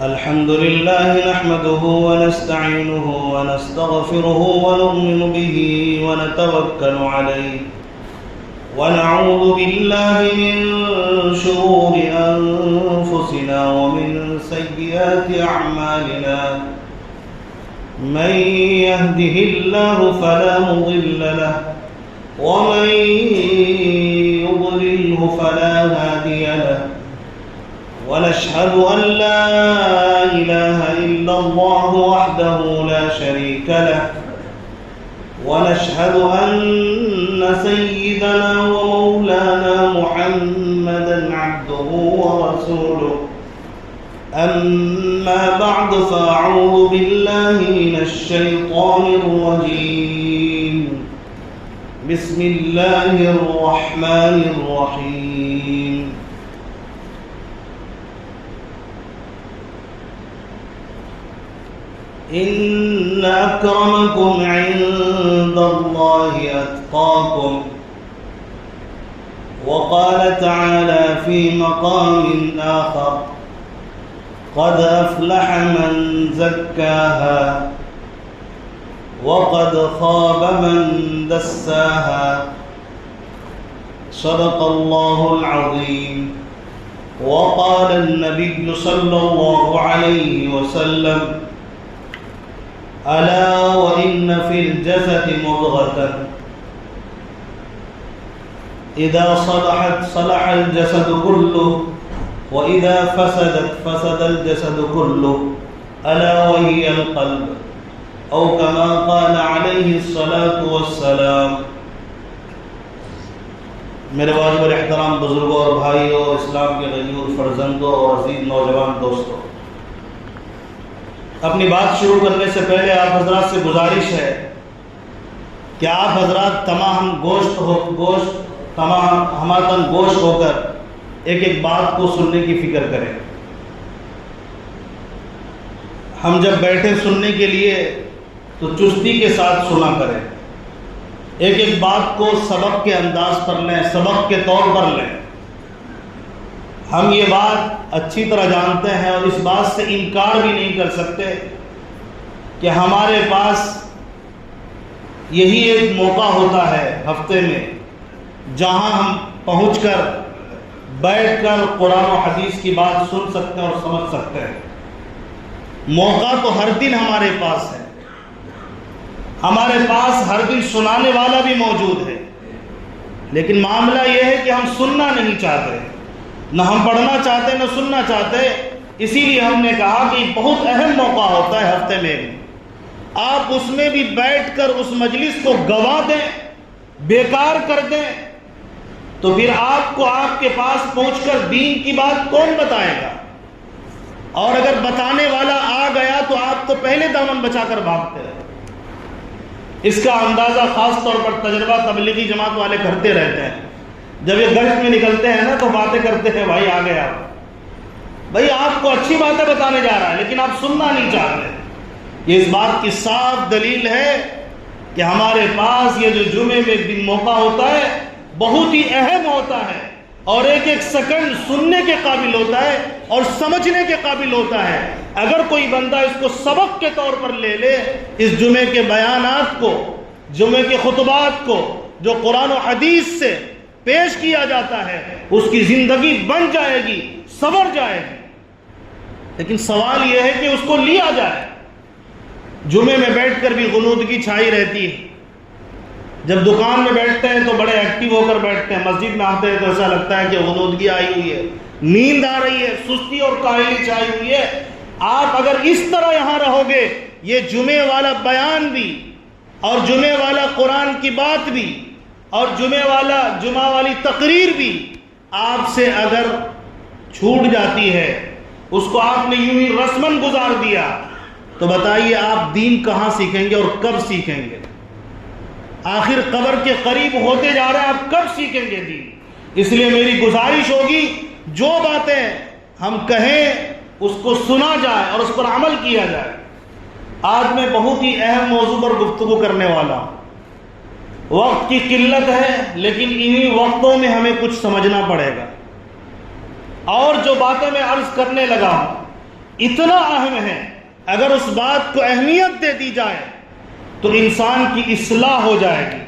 الحمد لله نحمده ونستعينه ونستغفره ونؤمن به ونتوكل عليه ونعوذ بالله من شرور أنفسنا ومن سيئات أعمالنا من يهده الله فلا مضل له ومن يضلله فلا هادي له ونشهد أن لا إله إلا الله وحده لا شريك له ونشهد أن سيدنا ومولانا محمدا عبده ورسوله أما بعد فأعوذ بالله من الشيطان الرجيم بسم الله الرحمن الرحيم إن أكرمكم عند الله أتقاكم وقال تعالى في مقام آخر قد أفلح من زكاها وقد خاب من دساها صدق الله العظيم وقال النبي صلى الله عليه وسلم ألا وإن في الجسد مضغة إذا صلحت صلح الجسد كله وإذا فسدت فسد الجسد كله ألا وهي القلب أو كما قال عليه الصلاة والسلام. میرے واجب الاحترام بزرگوں اور بھائیوں اور اسلام کے غیور فرزندوں اور عزیز نوجوان دوستوں، اپنی بات شروع کرنے سے پہلے آپ حضرات سے گزارش ہے کہ آپ حضرات تمام ہماتن گوشت ہو کر ایک ایک بات کو سننے کی فکر کریں. ہم جب بیٹھے سننے کے لیے تو چستی کے ساتھ سنا کریں، ایک ایک بات کو سبق کے انداز پر لیں، سبق کے طور پر لیں. ہم یہ بات اچھی طرح جانتے ہیں اور اس بات سے انکار بھی نہیں کر سکتے کہ ہمارے پاس یہی ایک موقع ہوتا ہے ہفتے میں جہاں ہم پہنچ کر بیٹھ کر قرآن و حدیث کی بات سن سکتے ہیں اور سمجھ سکتے ہیں. موقع تو ہر دن ہمارے پاس ہے، ہمارے پاس ہر دن سنانے والا بھی موجود ہے، لیکن معاملہ یہ ہے کہ ہم سننا نہیں چاہتے، نہ ہم پڑھنا چاہتے نہ سننا چاہتے. اسی لیے ہم نے کہا کہ بہت اہم موقع ہوتا ہے ہفتے میں، آپ اس میں بھی بیٹھ کر اس مجلس کو گوا دیں، بیکار کر دیں، تو پھر آپ کو آپ کے پاس پہنچ کر دین کی بات کون بتائے گا؟ اور اگر بتانے والا آ گیا تو آپ تو پہلے دامن بچا کر بھاگتے ہیں. اس کا اندازہ خاص طور پر تجربہ تبلیغی جماعت والے کرتے رہتے ہیں. جب یہ گشت میں نکلتے ہیں نا تو باتیں کرتے ہیں، بھائی آ گیا، بھائی آپ کو اچھی باتیں بتانے جا رہا ہے لیکن آپ سننا نہیں چاہتے. یہ اس بات کی صاف دلیل ہے کہ ہمارے پاس یہ جو جمعے میں ایک دن موقع ہوتا ہے بہت ہی اہم ہوتا ہے اور ایک ایک سیکنڈ سننے کے قابل ہوتا ہے اور سمجھنے کے قابل ہوتا ہے. اگر کوئی بندہ اس کو سبق کے طور پر لے لے، اس جمعے کے بیانات کو، جمعے کے خطبات کو جو قرآن و حدیث سے پیش کیا جاتا ہے، اس کی زندگی بن جائے گی، سنور جائے گی. لیکن سوال یہ ہے کہ اس کو لیا جائے. جمعے میں بیٹھ کر بھی غنودگی چھائی رہتی ہے. جب دکان میں بیٹھتے ہیں تو بڑے ایکٹیو ہو کر بیٹھتے ہیں، مسجد میں آتے ہیں تو ایسا لگتا ہے کہ غنودگی آئی ہوئی ہے، نیند آ رہی ہے، سستی اور کاہلی چھائی ہوئی ہے. آپ اگر اس طرح یہاں رہو گے، یہ جمعے والا بیان بھی اور جمعے والا قرآن کی بات بھی اور جمعہ والی تقریر بھی آپ سے اگر چھوٹ جاتی ہے، اس کو آپ نے یوں ہی رسماً گزار دیا، تو بتائیے آپ دین کہاں سیکھیں گے اور کب سیکھیں گے؟ آخر قبر کے قریب ہوتے جا رہے ہیں، آپ کب سیکھیں گے دین؟ اس لیے میری گزارش ہوگی جو باتیں ہم کہیں اس کو سنا جائے اور اس پر عمل کیا جائے. آج میں بہت ہی اہم موضوع پر گفتگو کرنے والا ہوں. وقت کی قلت ہے لیکن انہی وقتوں میں ہمیں کچھ سمجھنا پڑے گا. اور جو باتیں میں عرض کرنے لگا ہوں اتنا اہم ہے، اگر اس بات کو اہمیت دے دی جائے تو انسان کی اصلاح ہو جائے گی۔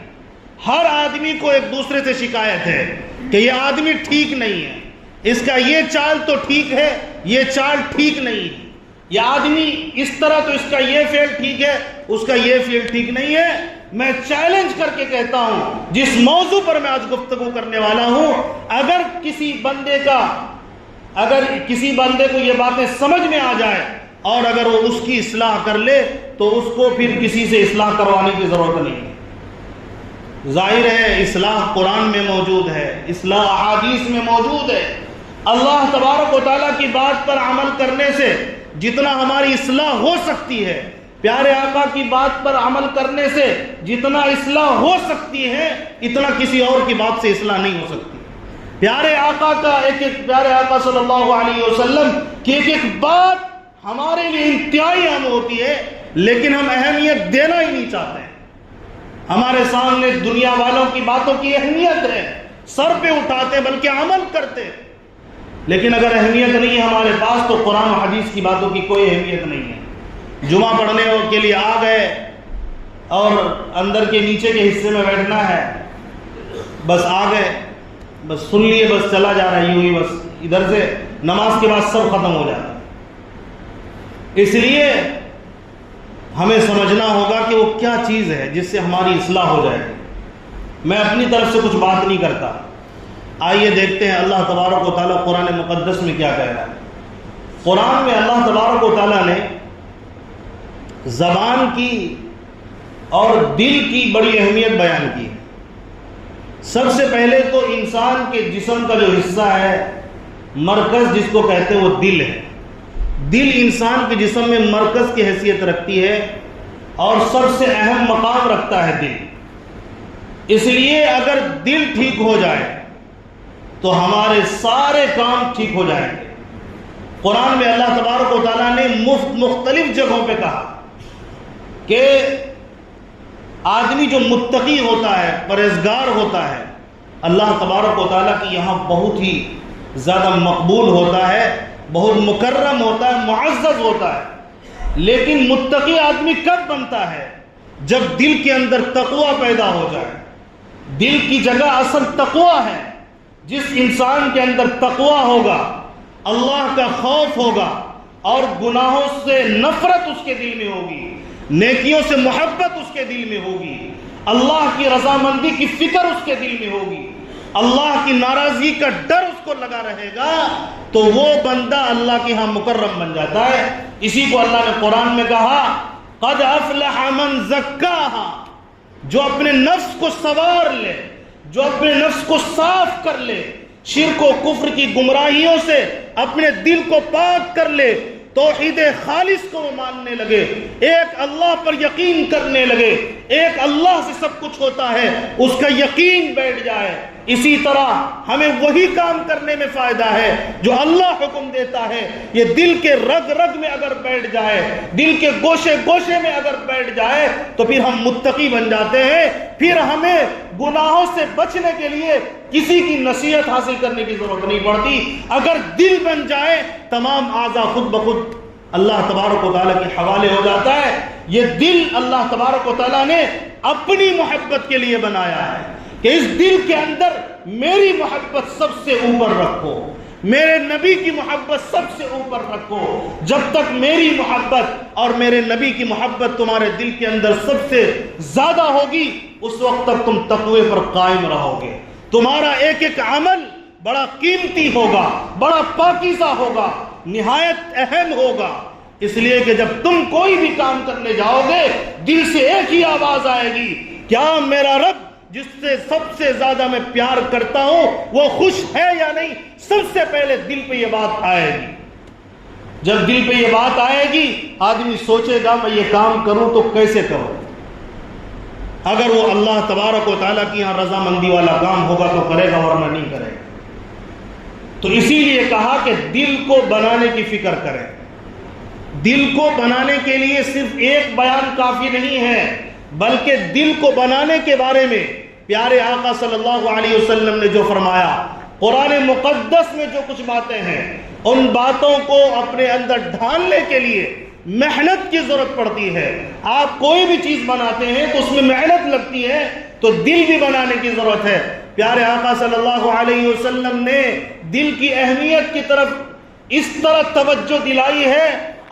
ہر آدمی کو ایک دوسرے سے شکایت ہے کہ یہ آدمی ٹھیک نہیں ہے، اس کا یہ چال تو ٹھیک ہے، یہ چال ٹھیک نہیں ہے، یہ آدمی اس طرح تو اس کا یہ فعل ٹھیک ہے، اس کا یہ فعل ٹھیک نہیں ہے۔ میں چیلنج کر کے کہتا ہوں، جس موضوع پر میں آج گفتگو کرنے والا ہوں، اگر کسی بندے کو یہ باتیں سمجھ میں آ جائے اور اگر وہ اس کی اصلاح کر لے تو اس کو پھر کسی سے اصلاح کروانے کی ضرورت نہیں ہے۔ ظاہر ہے اصلاح قرآن میں موجود ہے، اصلاح احادیث میں موجود ہے۔ اللہ تبارک و تعالیٰ کی بات پر عمل کرنے سے جتنا ہماری اصلاح ہو سکتی ہے، پیارے آقا کی بات پر عمل کرنے سے جتنا اصلاح ہو سکتی ہے، اتنا کسی اور کی بات سے اصلاح نہیں ہو سکتی۔ پیارے آقا صلی اللہ علیہ وسلم کی ایک بات ہمارے لیے انتہائی اہم ہوتی ہے، لیکن ہم اہمیت دینا ہی نہیں چاہتے ہیں۔ ہمارے سامنے دنیا والوں کی باتوں کی اہمیت ہے، سر پہ اٹھاتے بلکہ عمل کرتے، لیکن اگر اہمیت نہیں ہے ہمارے پاس تو قرآن و حدیث کی باتوں کی کوئی اہمیت نہیں ہے۔ جمعہ پڑھنے کے لیے آ گئے اور اندر کے نیچے کے حصے میں بیٹھنا ہے، بس آ گئے، بس سن لیے، بس چلا جا رہا ہے یوں ہی، بس ادھر سے نماز کے بعد سب ختم ہو جاتا ہے۔ اس لیے ہمیں سمجھنا ہوگا کہ وہ کیا چیز ہے جس سے ہماری اصلاح ہو جائے گی۔ میں اپنی طرف سے کچھ بات نہیں کرتا، آئیے دیکھتے ہیں اللہ تبارک و تعالیٰ قرآن مقدس میں کیا کہہ رہا ہے۔ قرآن میں اللہ تبارک و تعالیٰ نے زبان کی اور دل کی بڑی اہمیت بیان کی۔ سب سے پہلے تو انسان کے جسم کا جو حصہ ہے، مرکز جس کو کہتے ہیں، وہ دل ہے۔ دل انسان کے جسم میں مرکز کی حیثیت رکھتی ہے اور سب سے اہم مقام رکھتا ہے دل۔ اس لیے اگر دل ٹھیک ہو جائے تو ہمارے سارے کام ٹھیک ہو جائیں گے۔ قرآن میں اللہ تبارک و تعالیٰ نے مختلف جگہوں پہ کہا کہ آدمی جو متقی ہوتا ہے، پرہیزگار ہوتا ہے، اللہ تبارک و تعالیٰ کی یہاں بہت ہی زیادہ مقبول ہوتا ہے، بہت مکرم ہوتا ہے، معزز ہوتا ہے۔ لیکن متقی آدمی کب بنتا ہے؟ جب دل کے اندر تقوی پیدا ہو جائے۔ دل کی جگہ اصل تقوی ہے۔ جس انسان کے اندر تقوی ہوگا، اللہ کا خوف ہوگا اور گناہوں سے نفرت اس کے دل میں ہوگی، نیکیوں سے محبت اس کے دل میں ہوگی، اللہ کی رضامندی کی فکر اس کے دل میں ہوگی، اللہ کی ناراضگی کا ڈر اس کو لگا رہے گا، تو وہ بندہ اللہ کے ہاں مکرم بن جاتا ہے۔ اسی کو اللہ نے قرآن میں کہا، قد افلح من زکاہا، جو اپنے نفس کو سنوار لے، جو اپنے نفس کو صاف کر لے، شرک و کفر کی گمراہیوں سے اپنے دل کو پاک کر لے، توحید خالص کو وہ ماننے لگے، ایک اللہ پر یقین کرنے لگے، ایک اللہ سے سب کچھ ہوتا ہے، اس کا یقین بیٹھ جائے۔ اسی طرح ہمیں وہی کام کرنے میں فائدہ ہے جو اللہ حکم دیتا ہے، یہ دل کے رگ رگ میں اگر بیٹھ جائے، دل کے گوشے گوشے میں اگر بیٹھ جائے تو پھر ہم متقی بن جاتے ہیں۔ پھر ہمیں گناہوں سے بچنے کے لیے کسی کی نصیحت حاصل کرنے کی ضرورت نہیں پڑتی۔ اگر دل بن جائے، تمام اعضاء خود بخود اللہ تبارک و تعالیٰ کے حوالے ہو جاتا ہے۔ یہ دل اللہ تبارک و تعالیٰ نے اپنی محبت کے لیے بنایا ہے کہ اس دل کے اندر میری محبت سب سے اوپر رکھو، میرے نبی کی محبت سب سے اوپر رکھو۔ جب تک میری محبت اور میرے نبی کی محبت تمہارے دل کے اندر سب سے زیادہ ہوگی، اس وقت تک تم تقوی پر قائم رہو گے۔ تمہارا ایک ایک عمل بڑا قیمتی ہوگا، بڑا پاکیزہ ہوگا، نہایت اہم ہوگا۔ اس لیے کہ جب تم کوئی بھی کام کرنے جاؤ گے، دل سے ایک ہی آواز آئے گی، کیا میرا رب جس سے سب سے زیادہ میں پیار کرتا ہوں وہ خوش ہے یا نہیں؟ سب سے پہلے دل پہ یہ بات آئے گی۔ جب دل پہ یہ بات آئے گی، آدمی سوچے گا میں یہ کام کروں تو کیسے کروں۔ اگر وہ اللہ تبارک و تعالیٰ کی یہاں رضامندی والا کام ہوگا تو کرے گا، ورنہ نہیں کرے گا۔ تو اسی لیے کہا کہ دل کو بنانے کی فکر کریں۔ دل کو بنانے کے لیے صرف ایک بیان کافی نہیں ہے، بلکہ دل کو بنانے کے بارے میں پیارے آقا صلی اللہ علیہ وسلم نے جو فرمایا، قرآن مقدس میں جو کچھ باتیں ہیں، ان باتوں کو اپنے اندر ڈھالنے کے لیے محنت کی ضرورت پڑتی ہے. آپ کوئی بھی چیز بناتے ہیں تو اس میں محنت لگتی ہے, تو دل بھی بنانے کی ضرورت ہے. پیارے آقا صلی اللہ علیہ وسلم نے دل کی اہمیت کی طرف اس طرح توجہ دلائی ہے,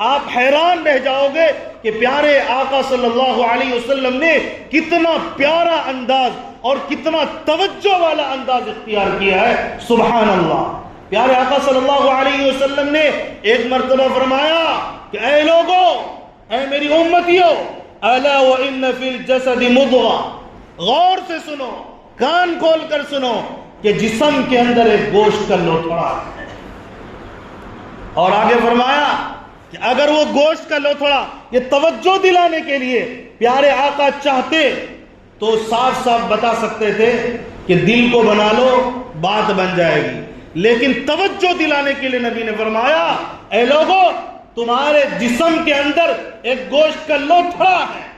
آپ حیران رہ جاؤ گے کہ پیارے آقا صلی اللہ علیہ وسلم نے کتنا پیارا انداز اور کتنا توجہ والا انداز اختیار کیا ہے. سبحان اللہ. پیارے آقا صلی اللہ علیہ وسلم نے ایک مرتبہ فرمایا کہ اے لوگو, اے میری امتیو, الا وان فی الجسد مضغہ, غور سے سنو, کان کھول کر سنو کہ جسم کے اندر ایک گوشت کا لوتھڑا ہے. اور آگے فرمایا کہ اگر وہ گوشت کا لوتھڑا, یہ توجہ دلانے کے لیے پیارے آقا چاہتے تو صاف صاف بتا سکتے تھے کہ دل کو بنا لو, بات بن جائے گی. لیکن توجہ دلانے کے لیے نبی نے فرمایا اے لوگو, تمہارے جسم کے اندر ایک گوشت کا لوتھڑا ہے.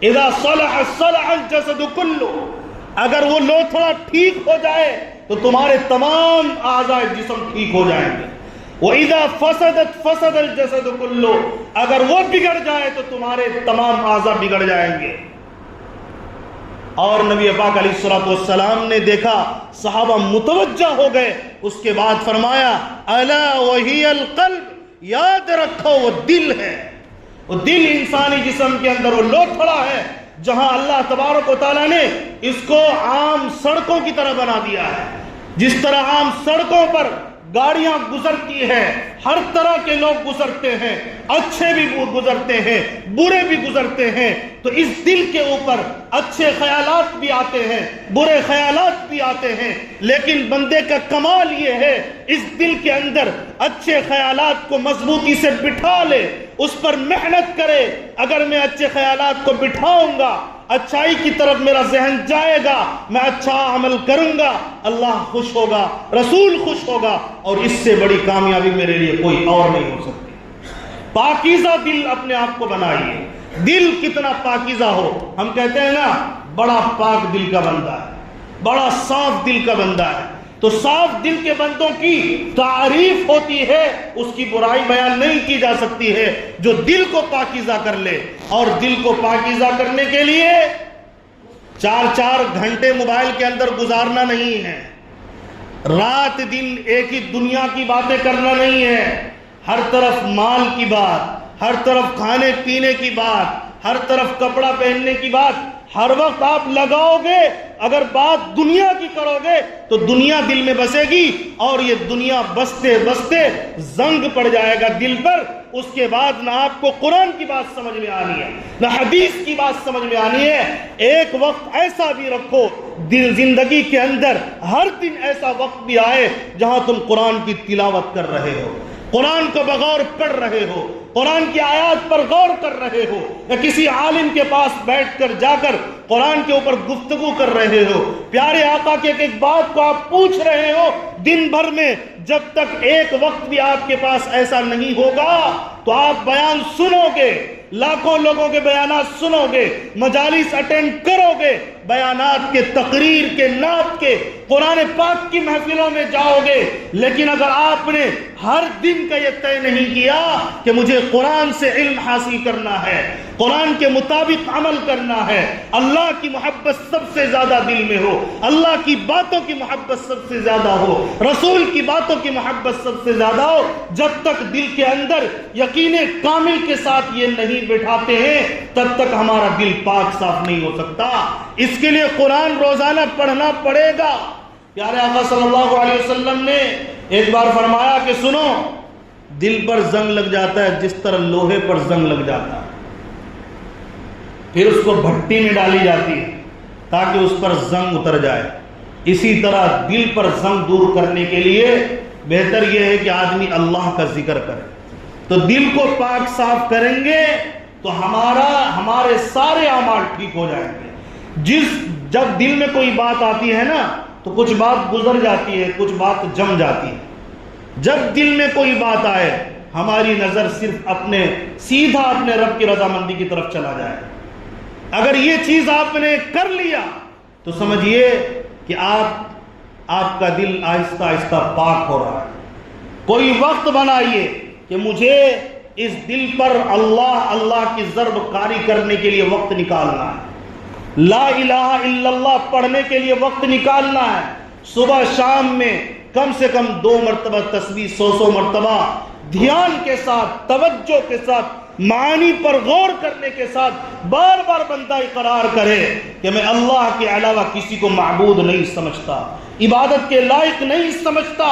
اذا صلح صلح الجسد کلہ, اگر وہ لوتھڑا ٹھیک ہو جائے تو تمہارے تمام اعضاء جسم ٹھیک ہو جائیں گے. وَإِذَا فَسَدَتْ فَسَدَ الْجَسَدُ كُلُّهُ, اگر وہ بگڑ جائے تو تمہارے تمام اعضاء بگڑ جائیں گے. اور نبی پاک علیہ الصلوۃ والسلام نے دیکھا, صحابہ متوجہ ہو گئے. اس کے بعد فرمایا الا وہی القلب, یاد رکھو وہ دل ہے. وہ دل انسانی جسم کے اندر وہ لوتھڑا ہے جہاں اللہ تبارک و تعالیٰ نے اس کو عام سڑکوں کی طرح بنا دیا ہے. جس طرح عام سڑکوں پر گاڑیاں گزرتی ہیں, ہر طرح کے لوگ گزرتے ہیں, اچھے بھی گزرتے ہیں, برے بھی گزرتے ہیں, تو اس دل کے اوپر اچھے خیالات بھی آتے ہیں, برے خیالات بھی آتے ہیں. لیکن بندے کا کمال یہ ہے اس دل کے اندر اچھے خیالات کو مضبوطی سے بٹھا لے, اس پر محنت کرے. اگر میں اچھے خیالات کو بٹھاؤں گا, اچھائی کی طرف میرا ذہن جائے گا, میں اچھا عمل کروں گا, اللہ خوش ہوگا, رسول خوش ہوگا, اور اس سے بڑی کامیابی میرے لیے کوئی اور نہیں ہو سکتی. پاکیزہ دل اپنے آپ کو بنائیے. دل کتنا پاکیزہ ہو, ہم کہتے ہیں نا بڑا پاک دل کا بندہ ہے, بڑا صاف دل کا بندہ ہے. تو صاف دل کے بندوں کی تعریف ہوتی ہے, اس کی برائی بیان نہیں کی جا سکتی ہے. جو دل کو پاکیزہ کر لے, اور دل کو پاکیزہ کرنے کے لیے 4 گھنٹے موبائل کے اندر گزارنا نہیں ہے, رات دن ایک ہی دنیا کی باتیں کرنا نہیں ہے. ہر طرف مال کی بات, ہر طرف کھانے پینے کی بات, ہر طرف کپڑا پہننے کی بات, ہر وقت آپ لگاؤ گے. اگر بات دنیا کی کرو گے تو دنیا دل میں بسے گی, اور یہ دنیا بستے بستے زنگ پڑ جائے گا دل پر. اس کے بعد نہ آپ کو قرآن کی بات سمجھ میں آنی ہے, نہ حدیث کی بات سمجھ میں آنی ہے. ایک وقت ایسا بھی رکھو دل زندگی کے اندر, ہر دن ایسا وقت بھی آئے جہاں تم قرآن کی تلاوت کر رہے ہو, قرآن کو بغور پڑھ رہے ہو, قرآن کی آیات پر غور کر رہے ہو, یا کسی عالم کے پاس بیٹھ کر جا کر قرآن کے اوپر گفتگو کر رہے ہو. پیارے آقا کے ایک بات کو آپ پوچھ رہے ہو دن بھر میں. جب تک ایک وقت بھی آپ کے پاس ایسا نہیں ہوگا تو آپ بیان سنو گے, لاکھوں لوگوں کے بیانات سنو گے, مجالس اٹینڈ کرو گے, بیانات کے, تقریر کے, نعت کے, قرآن پاک کی محفلوں میں جاؤ گے. لیکن اگر آپ نے ہر دن کا یہ طے نہیں کیا کہ مجھے قرآن سے علم حاصل کرنا ہے, قرآن کے مطابق عمل کرنا ہے, اللہ کی محبت سب سے زیادہ دل میں ہو, اللہ کی باتوں کی محبت سب سے زیادہ ہو, رسول کی باتوں کی محبت سب سے زیادہ ہو, جب تک دل کے اندر یقین کامل کے ساتھ یہ نہیں بٹھاتے ہیں تب تک ہمارا دل پاک صاف نہیں ہو سکتا. اس کے لیے قرآن روزانہ پڑھنا پڑے گا. پیارے آقا صلی اللہ علیہ وسلم نے ایک بار فرمایا کہ سنو, دل پر زنگ لگ جاتا ہے جس طرح لوہے پر زنگ لگ جاتا ہے, پھر اس کو بھٹی میں ڈالی جاتی ہے تاکہ اس پر زنگ اتر جائے. اسی طرح دل پر زنگ دور کرنے کے لیے بہتر یہ ہے کہ آدمی اللہ کا ذکر کرے. تو دل کو پاک صاف کریں گے تو ہمارے سارے اعمال ٹھیک ہو جائیں گے. جب دل میں کوئی بات آتی ہے نا تو کچھ بات گزر جاتی ہے, کچھ بات جم جاتی ہے. جب دل میں کوئی بات آئے ہماری نظر صرف سیدھا اپنے رب کی رضامندی کی طرف چلا جائے. اگر یہ چیز آپ نے کر لیا تو سمجھیے کہ آپ کا دل آہستہ آہستہ پاک ہو رہا ہے. کوئی وقت بنائیے کہ مجھے اس دل پر اللہ کی ضرب کاری کرنے کے لیے وقت نکالنا ہے، لا الہ الا اللہ پڑھنے کے لیے وقت نکالنا ہے، صبح شام میں کم سے کم 2 مرتبہ تسبیح 100 مرتبہ دھیان کے ساتھ، توجہ کے ساتھ، معانی پر غور کرنے کے ساتھ بار بار بندہ اقرار کرے کہ میں اللہ کے علاوہ کسی کو معبود نہیں سمجھتا، عبادت کے لائق نہیں سمجھتا۔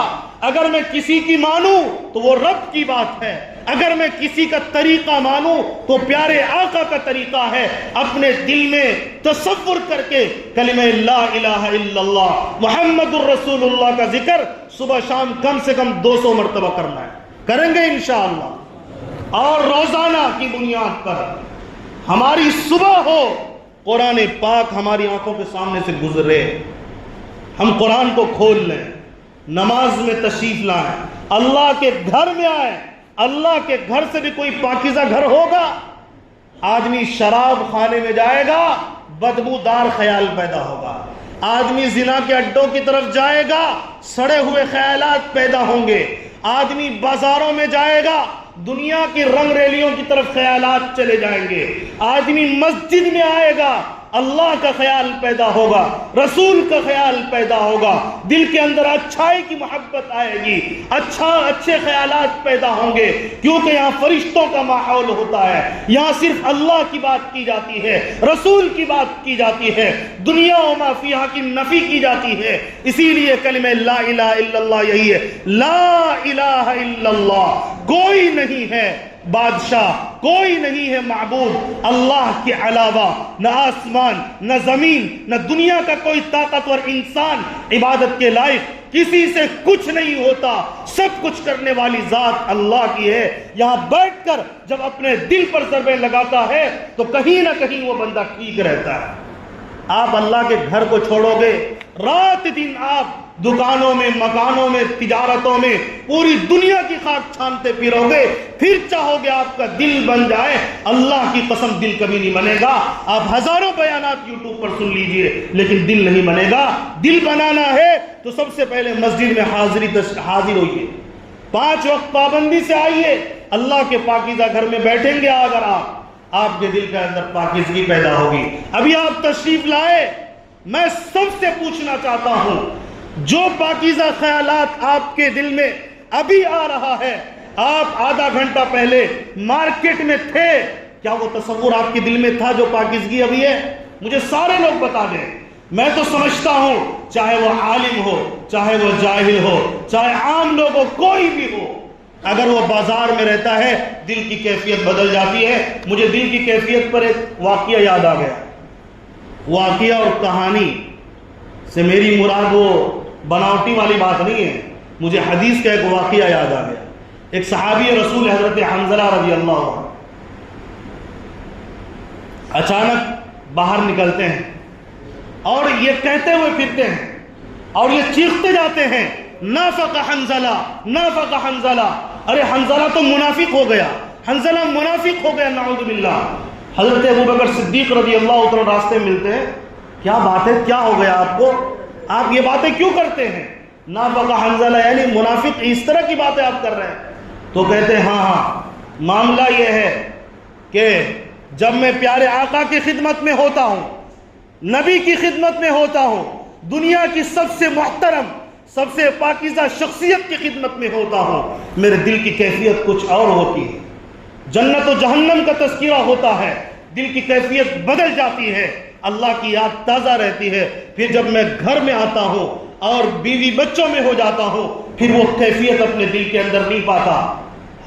اگر میں کسی کی مانوں تو وہ رب کی بات ہے، اگر میں کسی کا طریقہ مانوں تو پیارے آقا کا طریقہ ہے۔ اپنے دل میں تصور کر کے کلمہ لا الہ الا اللہ محمد الرسول اللہ کا ذکر صبح شام کم سے کم 200 مرتبہ کرنا ہے، کریں گے انشاءاللہ۔ اور روزانہ کی بنیاد پر ہماری صبح ہو قرآن پاک ہماری آنکھوں کے سامنے سے گزرے، ہم قرآن کو کھول لیں، نماز میں تشریف لائیں، اللہ کے گھر میں آئیں۔ اللہ کے گھر سے بھی کوئی پاکیزہ گھر ہوگا؟ آدمی شراب خانے میں جائے گا، بدبودار خیال پیدا ہوگا، آدمی زنا کے اڈوں کی طرف جائے گا، سڑے ہوئے خیالات پیدا ہوں گے، آدمی بازاروں میں جائے گا، دنیا کی رنگ ریلیوں کی طرف خیالات چلے جائیں گے، آدمی مسجد میں آئے گا، اللہ کا خیال پیدا ہوگا، رسول کا خیال پیدا ہوگا، دل کے اندر اچھائی کی محبت آئے گی، اچھے خیالات پیدا ہوں گے، کیونکہ یہاں فرشتوں کا ماحول ہوتا ہے، یہاں صرف اللہ کی بات کی جاتی ہے، رسول کی بات کی جاتی ہے، دنیا و ما فیہا کی نفی کی جاتی ہے۔ اسی لیے کلمہ لا الہ الا اللہ یہی ہے، لا الہ الا اللہ، کوئی نہیں ہے بادشاہ، کوئی نہیں ہے معبود اللہ کے علاوہ، نہ آسمان نہ زمین نہ دنیا کا کوئی طاقتور انسان عبادت کے لائق، کسی سے کچھ نہیں ہوتا، سب کچھ کرنے والی ذات اللہ کی ہے۔ یہاں بیٹھ کر جب اپنے دل پر ضربیں لگاتا ہے تو کہیں نہ کہیں وہ بندہ ٹھیک رہتا ہے۔ آپ اللہ کے گھر کو چھوڑو گے، رات دن آپ دکانوں میں، مکانوں میں، تجارتوں میں پوری دنیا کی خاک چھانتے پھرو گے، پھر چاہو گے آپ کا دل بن جائے، اللہ کی قسم دل کبھی نہیں بنے گا۔ آپ ہزاروں بیانات یوٹیوب پر سن لیجئے لیکن دل نہیں بنے گا۔ دل بنانا ہے تو سب سے پہلے مسجد میں حاضر ہوئیے، 5 وقت پابندی سے آئیے، اللہ کے پاکیزہ گھر میں بیٹھیں گے اگر آپ کے دل کے اندر پاکیزگی پیدا ہوگی۔ ابھی آپ تشریف لائے، میں سب سے پوچھنا چاہتا ہوں، جو پاکیزہ خیالات آپ کے دل میں ابھی آ رہا ہے، آپ آدھا گھنٹہ پہلے مارکیٹ میں تھے، کیا وہ تصور آپ کے دل میں تھا جو پاکیزگی ابھی ہے؟ مجھے سارے لوگ بتا دیں۔ میں تو سمجھتا ہوں چاہے وہ عالم ہو، چاہے وہ جاہل ہو، چاہے عام لوگ ہو، کوئی بھی ہو، اگر وہ بازار میں رہتا ہے دل کی کیفیت بدل جاتی ہے۔ مجھے دل کی کیفیت پر ایک واقعہ یاد آ گیا۔ واقعہ اور کہانی سے میری مراد وہ بناوٹی والی بات نہیں ہے، مجھے حدیث کا ایک واقعہ یاد آ گیا۔ ایک صحابی رسول حضرت حنظلہ رضی اللہ عنہ اچانک باہر نکلتے ہیں اور یہ کہتے ہوئے پھرتے ہیں اور یہ چیختے جاتے ہیں، نافق حنظلہ، نافق حنظلہ، ارے حنظلہ تو منافق ہو گیا، حنظلہ منافق ہو گیا، نعوذ باللہ۔ حضرت ابوبکر صدیق رضی اللہ عنہ راستے میں ملتے ہیں، کیا بات ہے، کیا ہو گیا آپ کو، آپ یہ باتیں کیوں کرتے ہیں؟ نافق حنظلہ یعنی منافق، اس طرح کی باتیں آپ کر رہے ہیں؟ تو کہتے ہیں ہاں معاملہ یہ ہے کہ جب میں پیارے آقا کی خدمت میں ہوتا ہوں، نبی کی خدمت میں ہوتا ہوں، دنیا کی سب سے محترم، سب سے پاکیزہ شخصیت کی خدمت میں ہوتا ہوں، میرے دل کی کیفیت کچھ اور ہوتی ہے، جنت و جہنم کا تذکرہ ہوتا ہے، دل کی کیفیت بدل جاتی ہے، اللہ کی یاد تازہ رہتی ہے۔ پھر جب میں گھر میں آتا ہوں اور بیوی بچوں میں ہو جاتا ہوں، پھر وہ کیفیت اپنے دل کے اندر نہیں پاتا۔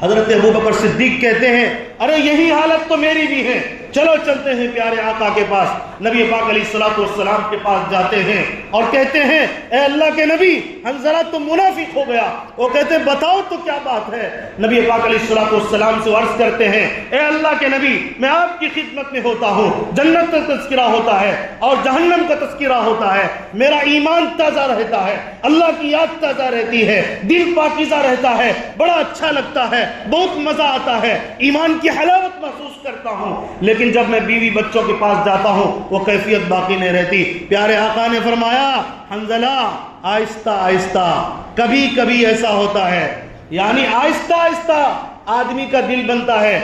حضرت ابوبکر صدیق کہتے ہیں، ارے یہی حالت تو میری بھی ہے، چلو چلتے ہیں پیارے آقا کے پاس۔ نبی پاک علیہ الصلوۃ والسلام کے پاس جاتے ہیں اور کہتے ہیں، اے اللہ کے نبی، حنظلہ تو منافق ہو گیا۔ وہ کہتے ہیں بتاؤ تو کیا بات ہے؟ نبی پاک علیہ الصلوۃ والسلام سے عرض کرتے ہیں، اے اللہ کے نبی، میں آپ کی خدمت میں ہوتا ہوں، جنت کا تذکرہ ہوتا ہے اور جہنم کا تذکرہ ہوتا ہے، میرا ایمان تازہ رہتا ہے، اللہ کی یاد تازہ رہتی ہے، دل پاکیزہ رہتا ہے، بڑا اچھا لگتا ہے، بہت مزہ آتا ہے، ایمان کی حلاوت محسوس کرتا ہوں۔ لیکن جب میں بیوی بچوں کے پاس جاتا ہوں وہ کیفیت باقی نہیں رہتی۔ پیارے آقا نے فرمایا، حنظلہ آہستہ آہستہ، کبھی کبھی ایسا ہوتا ہے یعنی آہستہ آہستہ آدمی کا دل بنتا ہے،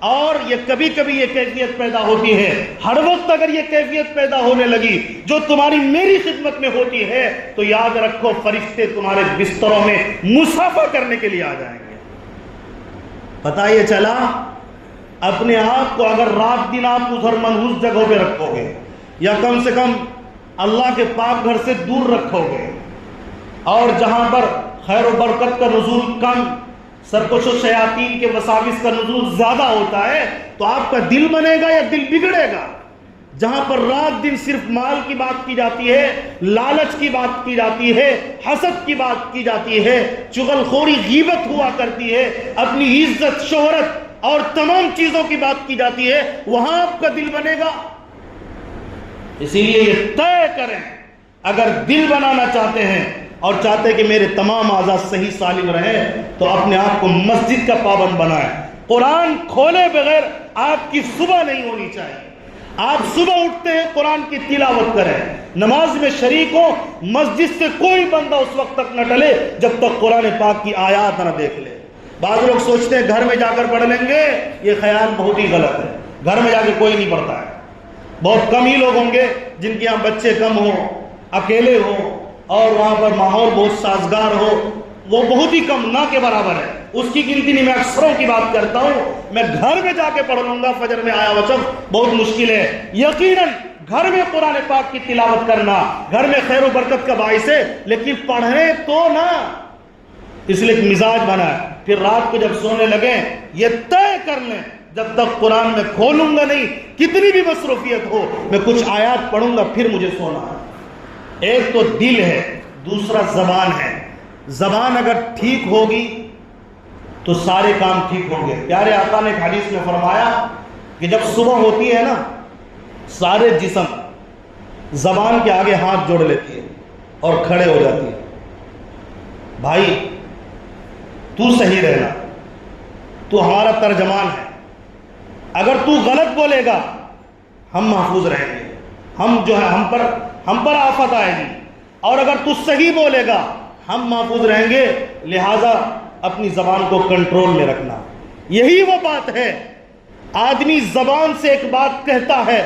اور یہ کبھی کبھی یہ کیفیت پیدا ہوتی ہے، ہر وقت اگر یہ کیفیت پیدا ہونے لگی جو تمہاری میری خدمت میں ہوتی ہے تو یاد رکھو فرشتے تمہارے بستروں میں مصافحہ کرنے کے لیے آ جائیں گے۔ پتہ یہ چلا، اپنے آپ کو اگر رات دن آپ ادھر منحوس جگہوں پہ رکھو گے، یا کم سے کم اللہ کے پاک گھر سے دور رکھو گے، اور جہاں پر خیر و برکت کا نزول کم، سرکش و شیاطین کے وساوس کا نزول زیادہ ہوتا ہے، تو آپ کا دل بنے گا یا دل بگڑے گا؟ جہاں پر رات دن صرف مال کی بات کی جاتی ہے، لالچ کی بات کی جاتی ہے، حسد کی بات کی جاتی ہے، چغل خوری غیبت ہوا کرتی ہے، اپنی عزت شہرت اور تمام چیزوں کی بات کی جاتی ہے، وہاں آپ کا دل بنے گا؟ اسی لیے یہ طے کریں، اگر دل بنانا چاہتے ہیں اور چاہتے کہ میرے تمام اعضاء صحیح سالم رہیں، تو اپنے آپ کو مسجد کا پابند بنائیں۔ قرآن کھولے بغیر آپ کی صبح نہیں ہونی چاہیے۔ آپ صبح اٹھتے ہیں قرآن کی تلاوت کریں، نماز میں شریک ہو، مسجد سے کوئی بندہ اس وقت تک نہ ٹلے جب تک قرآن پاک کی آیات نہ دیکھ لے۔ بعض لوگ سوچتے ہیں گھر میں جا کر پڑھ لیں گے، یہ خیال بہت ہی غلط ہے۔ گھر میں جا کے کوئی نہیں پڑھتا ہے، بہت کم ہی لوگ ہوں گے جن کے یہاں بچے کم ہوں، اکیلے ہوں، اور وہاں پر ماحول بہت سازگار ہو، وہ بہت ہی کم، نہ کے برابر ہے۔ اس کی گنتی نہیں، میں اکثروں کی بات کرتا ہوں۔ میں گھر میں جا کے پڑھ لوں گا، فجر میں آیا وقت بہت مشکل ہے۔ یقیناً گھر میں قرآن پاک کی تلاوت کرنا گھر میں خیر و برکت کا باعث ہے، لیکن پڑھیں تو نا، اس لیے ایک مزاج بنا ہے۔ پھر رات کو جب سونے لگیں یہ طے کر لیں جب تک قرآن میں کھولوں گا نہیں، کتنی بھی مصروفیت ہو، میں کچھ آیات پڑھوں گا پھر مجھے سونا ہے۔ ایک تو دل ہے، دوسرا زبان ہے۔ زبان اگر ٹھیک ہوگی تو سارے کام ٹھیک ہوں گے۔ پیارے آقا نے ایک حدیث میں فرمایا کہ جب صبح ہوتی ہے نا، سارے جسم زبان کے آگے ہاتھ جوڑ لیتی ہے اور کھڑے ہو جاتی ہے، بھائی تو صحیح رہنا، تو ہمارا ترجمان ہے، اگر تو غلط بولے گا ہم محفوظ رہیں گے، ہم جو ہے ہم پر آفت آئے گی، اور اگر تو صحیح بولے گا ہم محفوظ رہیں گے۔ لہٰذا اپنی زبان کو کنٹرول میں رکھنا، یہی وہ بات ہے۔ آدمی زبان سے ایک بات کہتا ہے،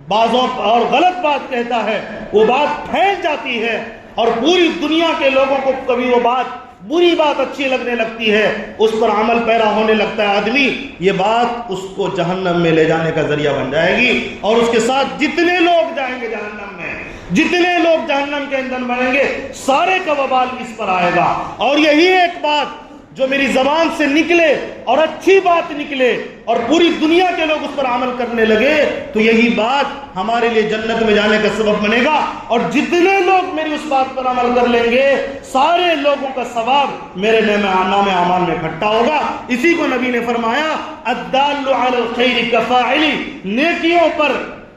بعضوں اور غلط بات کہتا ہے، وہ بات پھیل جاتی ہے اور پوری دنیا کے لوگوں کو کبھی وہ بات بری بات اچھی لگنے لگتی ہے، اس پر عمل پیرا ہونے لگتا ہے آدمی، یہ بات اس کو جہنم میں لے جانے کا ذریعہ بن جائے گی، اور اس کے ساتھ جتنے لوگ جائیں گے جہنم میں، جتنے لوگ جہنم کے ایندھن بنیں گے، سارے کا وبال اس پر آئے گا۔ اور یہی ایک بات جو میری زبان سے نکلے اور اچھی بات نکلے اور پوری دنیا کے لوگ اس پر عمل کرنے لگے، تو یہی بات ہمارے لیے جنت میں جانے کا سبب بنے گا، اور جتنے لوگ میری اس بات پر عمل کر لیں گے سارے لوگوں کا ثواب میرے نام اعمال میں اکٹھا ہوگا۔ اسی کو نبی نے فرمایا الدال علی الخیر کفاعل، نیکیوں پر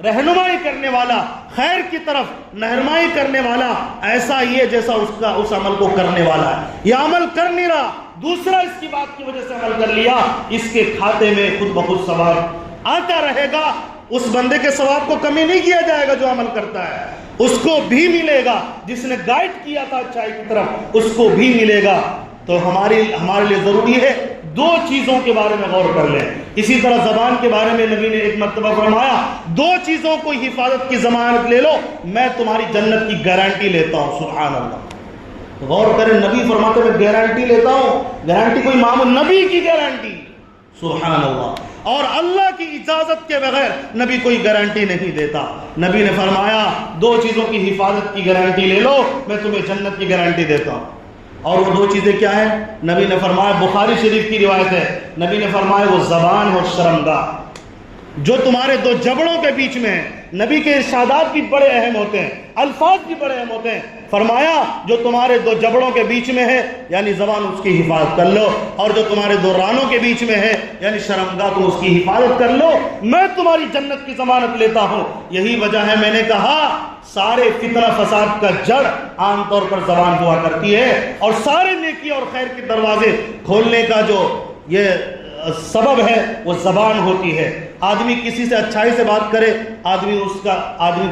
رہنمائی کرنے والا، خیر کی طرف رہنمائی کرنے والا ایسا ہی ہے جیسا اس عمل کو کرنے والا ہے۔ یہ عمل کر نہیں رہا، دوسرا اس کی بات کی وجہ سے عمل کر لیا، اس کے کھاتے میں خود بخود ثواب آتا رہے گا۔ اس بندے کے ثواب کو کمی نہیں کیا جائے گا جو عمل کرتا ہے، اس کو بھی ملے گا، جس نے گائیڈ کیا تھا اچھائی کی طرف اس کو بھی ملے گا۔ تو ہمارے لیے ضروری ہے دو چیزوں کے بارے میں غور کر لیں۔ اسی طرح زبان کے بارے میں نبی نے ایک مرتبہ فرمایا دو چیزوں کو حفاظت کی ضمانت لے لو، میں تمہاری جنت کی گارنٹی لیتا ہوں۔ سبحان اللہ، غور کریں، نبی فرماتے میں گارنٹی لیتا ہوں، گارنٹی کوئی معمول، نبی کی گارنٹی، سبحان اللہ، اور اللہ کی اجازت کے بغیر نبی کوئی گارنٹی نہیں دیتا۔ نبی نے فرمایا دو چیزوں کی حفاظت کی گارنٹی لے لو، میں تمہیں جنت کی گارنٹی دیتا ہوں۔ اور وہ دو چیزیں کیا ہیں؟ نبی نے فرمایا، بخاری شریف کی روایت ہے، نبی نے فرمایا وہ زبان اور شرمگاہ جو تمہارے دو جبڑوں کے بیچ میں ہیں۔ نبی کے ارشادات بھی بڑے اہم ہوتے ہیں، الفاظ بھی بڑے اہم ہوتے ہیں۔ فرمایا جو تمہارے دو جبڑوں کے بیچ میں ہے یعنی زبان، اس کی حفاظت کر لو، اور جو تمہارے دو رانوں کے بیچ میں ہے یعنی شرمگاہ، تم اس کی حفاظت کر لو، میں تمہاری جنت کی ضمانت لیتا ہوں۔ یہی وجہ ہے میں نے کہا سارے فتنہ فساد کا جڑ عام طور پر زبان ہوا کرتی ہے، اور سارے نیکی اور خیر کے دروازے کھولنے کا جو یہ سبب ہے وہ زبان ہوتی ہے۔ آدمی کسی سے اچھائی سے بات کرے، آدمی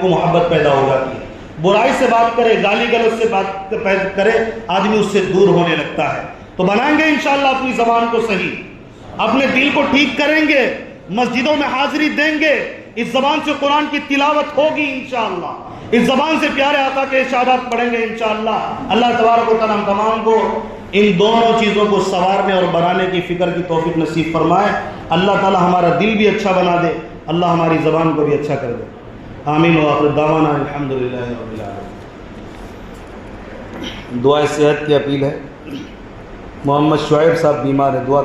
کو محبت پیدا ہو جاتی ہے، برائی سے بات کرے، گالی گلوچ سے بات کرے، آدمی اس سے دور ہونے لگتا ہے۔ تو بنائیں گے انشاءاللہ اپنی زبان کو صحیح، اپنے دل کو ٹھیک کریں گے، مسجدوں میں حاضری دیں گے، اس زبان سے قرآن کی تلاوت ہوگی انشاءاللہ، اس زبان سے پیارے آقا کے ارشادات پڑھیں گے انشاءاللہ۔ اللہ تبارک و تعالیٰ ہم تمام کو ان دونوں چیزوں کو سنوارنے اور بنانے کی فکر کی توفیق نصیب فرمائے۔ اللہ تعالیٰ ہمارا دل بھی اچھا بنا دے، اللہ ہماری زبان کو بھی اچھا کر دے۔ آمین وآخر دعوانا الحمدللہ رب العالمین۔ دعائے صحت کی اپیل ہے۔ محمد شعیب صاحب بیمار ہے، دعا